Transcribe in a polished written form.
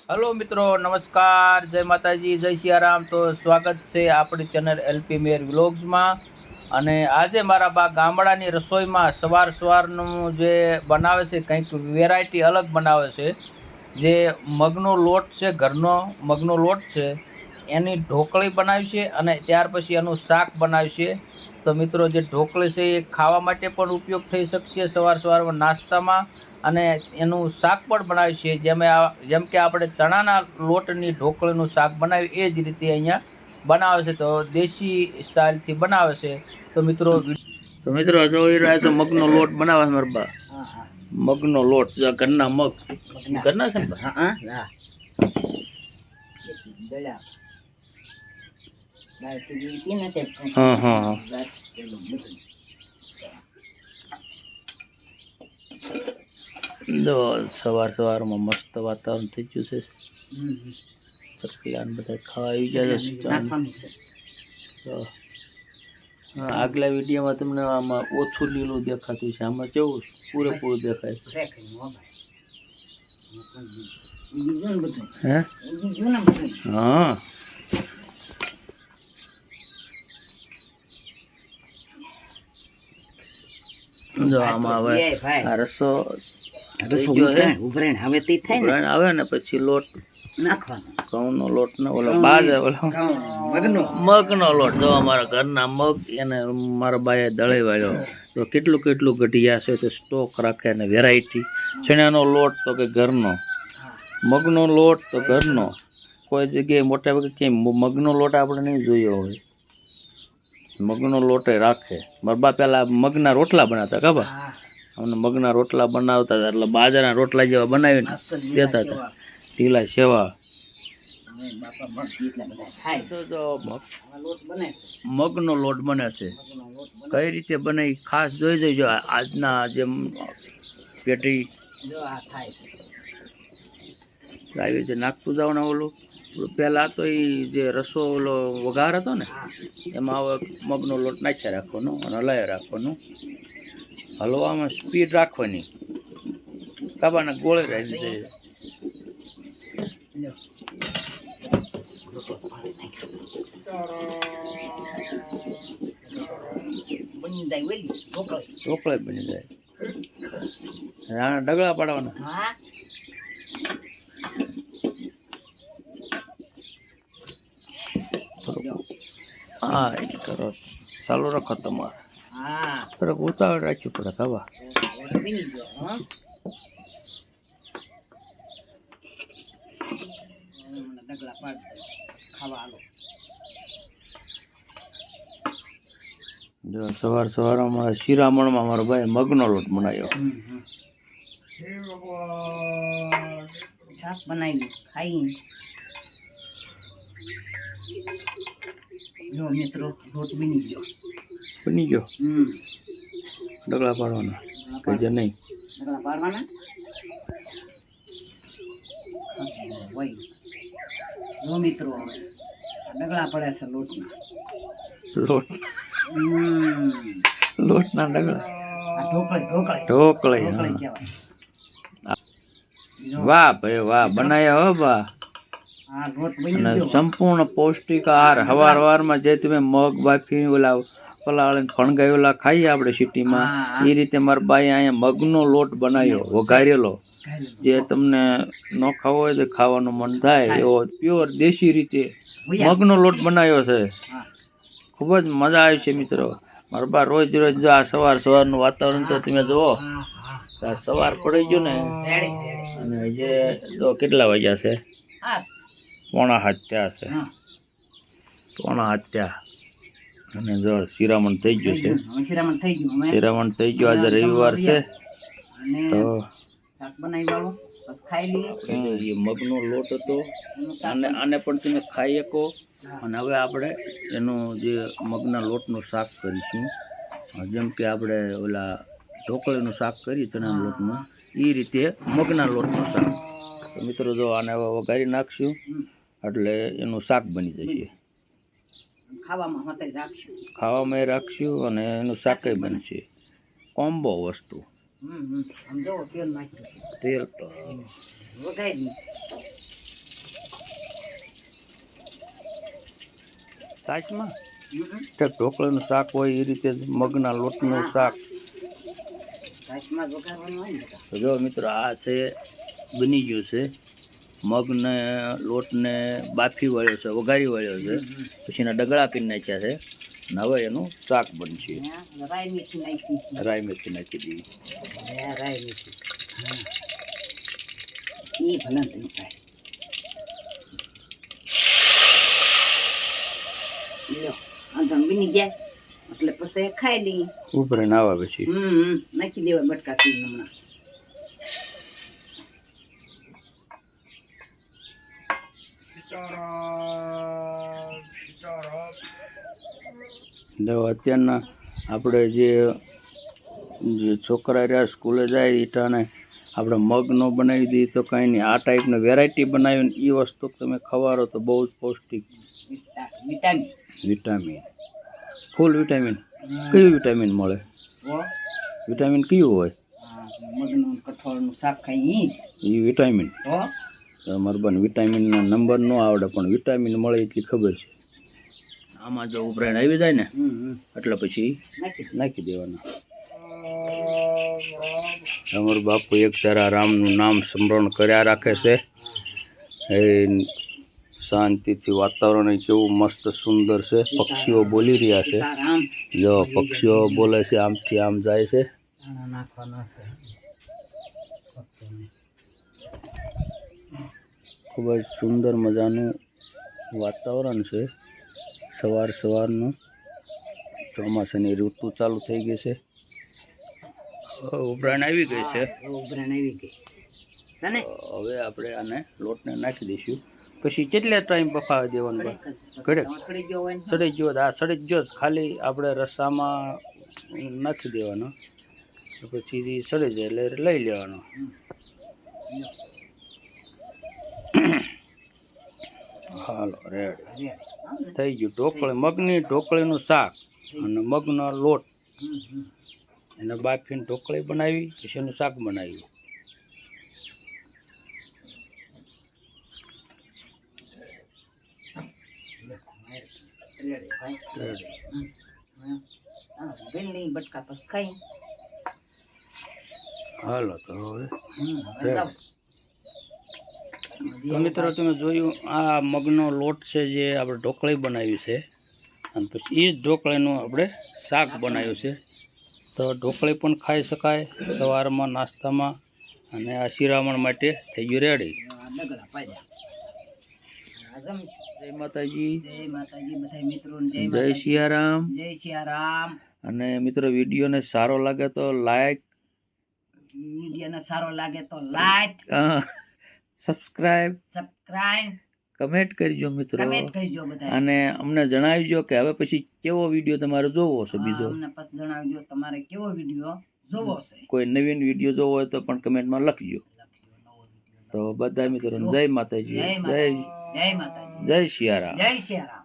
Hello મિત્રો, નમસ્કાર, જય માતાજી, જય સિયારામ. તો સ્વાગત છે આપણી ચેનલ એલપી મેર વ્લોગ્સમાં. અને આજે મારા બા ગામડાની રસોઈમાં સવારનું જે બનાવે છે કંઈક વેરાયટી અલગ બનાવે છે. જે મગનો લોટ છે, ઘરનો મગનો લોટ છે, એની ઢોકળી બનાવી છે અને ત્યાર પછી એનું શાક બનાવ્યું છે. તો મિત્રો, જે ઢોકળી છે એ ખાવા માટે પણ ઉપયોગ થઈ શકશે સવારમાં નાસ્તામાં, અને એનું શાક પણ બનાવ્યું છે. જેમ કે આપણે ચણાના લોટની ઢોકળીનું શાક બનાવ્યું એ જ રીતે અહીંયા બનાવે છે. તો દેશી સ્ટાઇલથી બનાવે છે. તો મિત્રો જોઈ રહ્યા છો મગનો લોટ બનાવે છે મારા બા. મગનો લોટ, ઘરના મગ ઘરના છે ને? હા હા હા. સવારમાં મસ્ત વાતાવરણ થઈ ગયું છે. બધા ખાવા આવી ગયા છે. આગલા વિડીયોમાં તમને આમાં ઓછું લીલું દેખાતું છે, આમાં કેવું પૂરેપૂરું દેખાય છે. હા, જો આમાં હવે આ રસો આવે ને પછી લોટ નાખવાનો, ઘઉંનો લોટ ને ઓલો મગનો લોટ. જો અમારા ઘરના મગ એને મારા બાએ દળી વાળ્યો. તો કેટલું ઘટિયા છે, તો સ્ટોક રાખે ને વેરાયટી. ચણાનો લોટ તો કે ઘરનો, મગનો લોટ તો ઘરનો. કોઈ જગ્યાએ મોટા ભાગે ક્યાંય મગનો લોટ આપણે નહીં જોયો હોય. મગનો લોટ રાખે. મારા બા પેલા મગના રોટલા બનાવતા ખબર? અમને મગના રોટલા બનાવતા હતા, એટલે બાજરાના રોટલા જેવા બનાવીને દેતા હતા, ઢીલા સેવા. મગનો લોટ બને છે, કઈ રીતે બને ખાસ જોઈ જજો. આજના જેમ પેટી આવી રીતે નાખતું જાવ ને. ઓલું પહેલાં તો એ જે રસો ઓલો વઘાર હતો ને, એમાં હવે મગનો લોટ નાખ્યા રાખવાનો અને હલાયા રાખવાનું. હલવામાં સ્પીડ રાખવાની, કાબાના ગોળે રાખી દે. ઢોકળા બની જાય. ડગલા પાડવાના. હા, એ કરો, ચાલુ રાખો તમારે. થોડોક ઉતાવળ રાખવું પડે ખાવા. જો સવારમાં શિરામણમાં મારો ભાઈ મગનો લોટ બનાવ્યો. શાક બનાવી ખાઈ. જો મિત્રો, લોટ બની ગયો. ડગલા પાડવાના, કઈ નહીં. ડગલા પાડવાના. જો મિત્રો, ડગલા પડે છે લોટના ડગલા. ઢોકળી. વાહ ભાઈ વાહ, બનાવ્યા હો બા. અને સંપૂર્ણ પૌષ્ટિક આહાર. સવારમાં જે તમે મગ બાફી ઓલા પલાળીને ફણગાવેલા ખાઈએ આપણે સિટીમાં, એ રીતે મારા બાઈ અહીંયા મગનો લોટ બનાવ્યો, વઘારેલો. જે તમને ન ખાવો હોય તો ખાવાનું મન થાય એવો પ્યોર દેશી રીતે મગનો લોટ બનાવ્યો છે. ખૂબ જ મજા આવી છે મિત્રો. મારા બા રોજ જો આ સવારનું વાતાવરણ તો તમે જુઓ. સવાર પડી ગયું ને, અને જે જો કેટલા વાગ્યા છે? 6:45 થયા છે. 6:45 થયા. અને જો શિરામણ થઈ ગયું છે. શિરામણ થઈ ગયું. આજે રવિવાર છે, તો એ મગનો લોટ હતો. આને પણ તમે ખાઈ શકો. અને હવે આપણે એનું જે મગના લોટનું શાક કરીશું. જેમ કે આપણે ઓલા ઢોકળીનું શાક કરીએ ચણાના લોટનું, એ રીતે મગના લોટનું શાક. તો મિત્રો જો આને હવે વઘારી નાખશું એટલે એનું શાક બની જશે. ખાવામાં રાખશું અને એનું શાકે બનશે. કોમ્બો વસ્તુ. તેલ તો છાશમાં તો ઢોકળીનું શાક હોય એ રીતે મગના લોટનું શાક. તો જો મિત્રો આ છે બની ગયું છે, મગને લોટને બાફી વાળ્યો છે, વઘારી વાળ્યો છે, પછી એના ડગળા કરી નાખ્યા છે, અને હવે એનું શાક બનશે. રાઈ મેથી નાખી દીધી. બની જાય એટલે પછી ખાઈ લઈએ. ઉપર નાવા પછી નાખી દેવા બટકા પીને હમણાં. અત્યારના આપણે જે છોકરા રહ્યા સ્કૂલે જાય એ ટાણે આપણે મગ ન બનાવી દઈએ તો કાંઈ નહીં, આ ટાઈપની વેરાયટી બનાવીને એ વસ્તુ તમે ખવારો તો બહુ જ પૌષ્ટિક. વિટામિન ફૂલ વિટામિન. કયું વિટામિન મળે? વિટામિન કયું હોય? મગનું કઠોળનું શાક ખાઈ એ વિટામિન. તમારે બન વિટામિનના નંબર ન આવડે પણ વિટામિન મળે એટલી ખબર છે. આમાં જો ઉભરાઈને આવી જાય ને એટલે પછી નાખી દેવાના. અમારું બાપુ એક ધારા રામનું નામ સ્મરણ કર્યા રાખે છે. એ શાંતિથી વાતાવરણ કેવું મસ્ત સુંદર છે. પક્ષીઓ બોલી રહ્યા છે. જો પક્ષીઓ બોલે છે, આમથી આમ જાય છે. ખૂબ જ સુંદર મજાનું વાતાવરણ છે. સવારનું ચોમાસાની ઋતુ ચાલુ થઈ ગઈ છે. ઉભરાણ આવી ગઈ છે. હવે આપણે આને લોટને નાખી દઈશું. પછી કેટલા ટાઈમ પકાવી દેવાનું? ઘડે સડી ગયો. આ સડી ગયો ખાલી આપણે રસામાં નાખી દેવાનો, પછી સડી જાય એટલે લઈ લેવાનો. હાલો રેડી થઈ ગયું. મગની ઢોકળીનું શાક અને મગનો લોટ એને બાફીને ઢોકળી બનાવી, પછી એનું શાક બનાવ્યું. હાલો તો હવે તો મિત્રો તમે જોયું આ મગનો લોટ છે જે આપણે ઢોકળી બનાવી છે, અને પછી એ જ ઢોકળીનું આપણે શાક બનાવ્યું છે. તો ઢોકળી પણ ખાઈ શકાય સવારમાં નાસ્તામાં, અને આ શિરામણ માટે થઈ ગયું રેડી. જય માતાજી. બધા મિત્રો જય સિયારામ. જય સિયારામ. અને મિત્રો વિડીયોને સારો લાગે તો લાઈક, સબસ્ક્રાઇબ, કમેન્ટ કરજો મિત્રો. અને અમને જણાવજો કે હવે પછી કેવો વિડીયો તમારે જોવો છે. બીજો જણાવજો તમારે કેવો વિડીયો જોવો છે. કોઈ નવીન વિડીયો જોવો હોય તો પણ કમેન્ટમાં લખજો. તો બધા મિત્રો જય માતાજી. જય સિયારામ. જય સિયારામ.